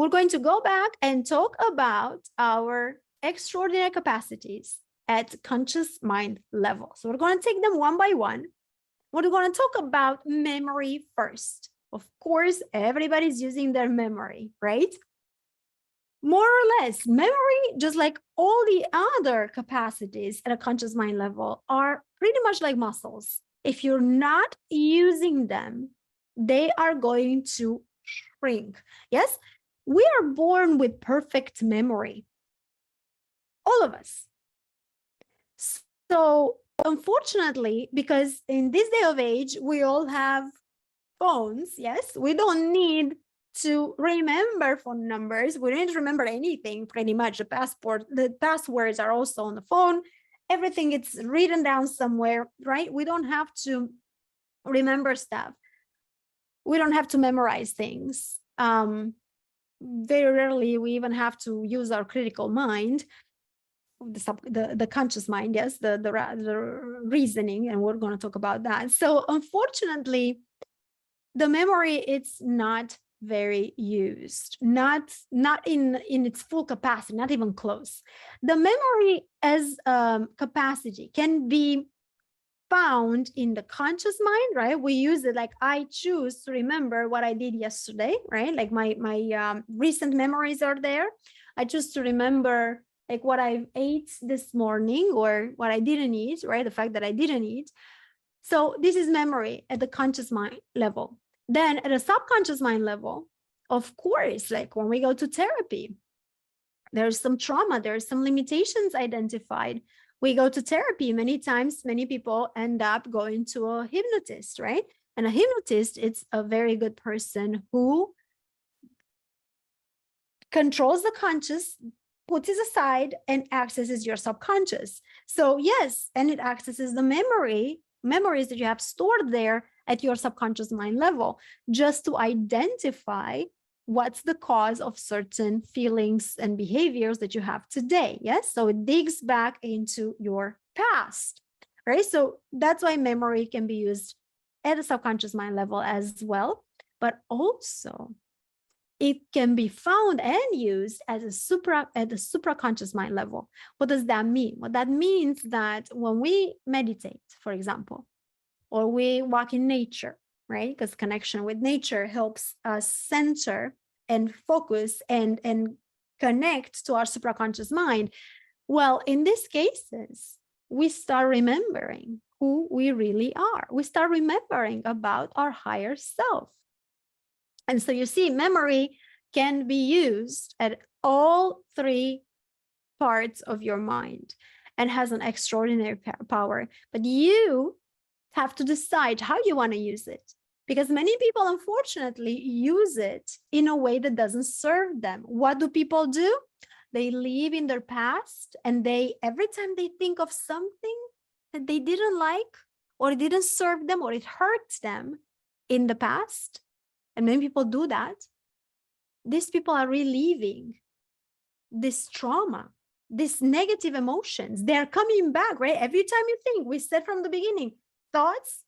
we're going to go back and talk about our extraordinary capacities at conscious mind level. So we're going to take them one by one. We're going to talk about memory first. Of course, everybody's using their memory, right? More or less, memory, just like all the other capacities at a conscious mind level, are pretty much like muscles. If you're not using them, they are going to shrink. Yes, we are born with perfect memory, all of us. So unfortunately, because in this day of age, we all have phones, yes, we don't need to remember phone numbers. We don't need to remember anything, pretty much. The passwords are also on the phone. Everything it's written down somewhere, right? We don't have to remember stuff. We don't have to memorize things. Very rarely we even have to use our critical mind, the conscious mind, yes, the reasoning, and we're going to talk about that. So unfortunately, the memory, it's not very used, not in its full capacity, not even close. The memory as capacity can be found in the conscious mind, right? We use it like, I choose to remember what I did yesterday, right? Like my recent memories are there. I choose to remember like what I ate this morning or what I didn't eat, right? The fact that I didn't eat. So this is memory at the conscious mind level. Then at a subconscious mind level, of course, like when we go to therapy, there's some trauma, there's some limitations identified. We go to therapy, many times, many people end up going to a hypnotist, right? And a hypnotist, it's a very good person who controls the conscious, puts it aside, and accesses your subconscious. So yes, and it accesses the memories that you have stored there at your subconscious mind level, just to identify what's the cause of certain feelings and behaviors that you have today. Yes, so it digs back into your past, right? So that's why memory can be used at the subconscious mind level as well, but also it can be found and used as at the supraconscious mind level. What does that mean? Well, that means that when we meditate, for example, or we walk in nature, right? Because connection with nature helps us center and focus and connect to our supraconscious mind. Well, in these cases, we start remembering who we really are. We start remembering about our higher self. And so you see, memory can be used at all three parts of your mind and has an extraordinary power. But you have to decide how you want to use it, because many people, unfortunately, use it in a way that doesn't serve them. What do people do? They live in their past, and every time they think of something that they didn't like, or it didn't serve them, or it hurt them in the past, and many people do that, these people are reliving this trauma, these negative emotions. They're coming back, right? Every time you think, we said from the beginning, thoughts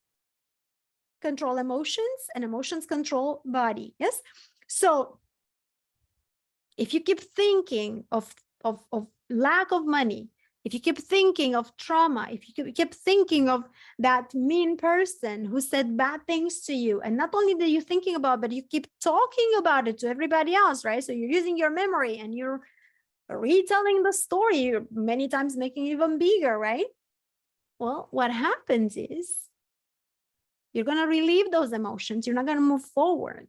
control emotions and emotions control body. Yes. So if you keep thinking of lack of money, if you keep thinking of trauma, if you keep thinking of that mean person who said bad things to you, and not only that you're thinking about, but you keep talking about it to everybody else, right? So you're using your memory and you're retelling the story, many times making it even bigger, right? Well, what happens is you're going to relieve those emotions. You're not going to move forward.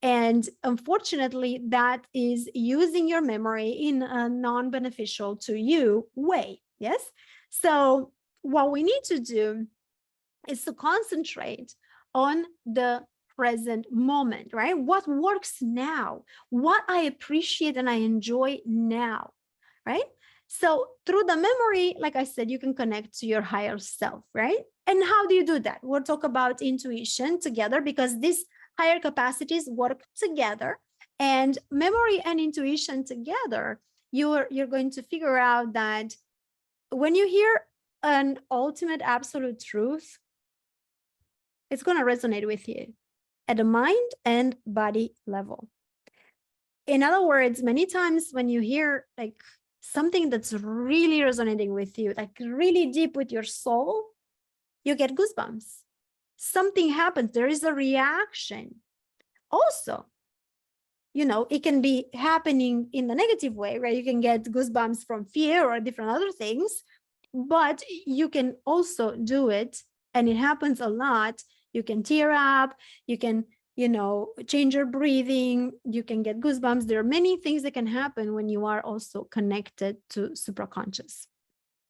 And unfortunately, that is using your memory in a non-beneficial to you way. Yes. So what we need to do is to concentrate on the present moment, right? What works now, what I appreciate and I enjoy now, right? So through the memory, like I said, you can connect to your higher self, right? And how do you do that? We'll talk about intuition together, because these higher capacities work together, and memory and intuition together, you're going to figure out that when you hear an ultimate absolute truth, it's going to resonate with you at the mind and body level. in other words, many times when you hear like something that's really resonating with you, like really deep with your soul, you get goosebumps. Something happens, there is a reaction. Also, you know, it can be happening in the negative way, right? You can get goosebumps from fear or different other things, but you can also do it, and it happens a lot. You can tear up, you can, you know, change your breathing, you can get goosebumps. There are many things that can happen when you are also connected to supraconscious.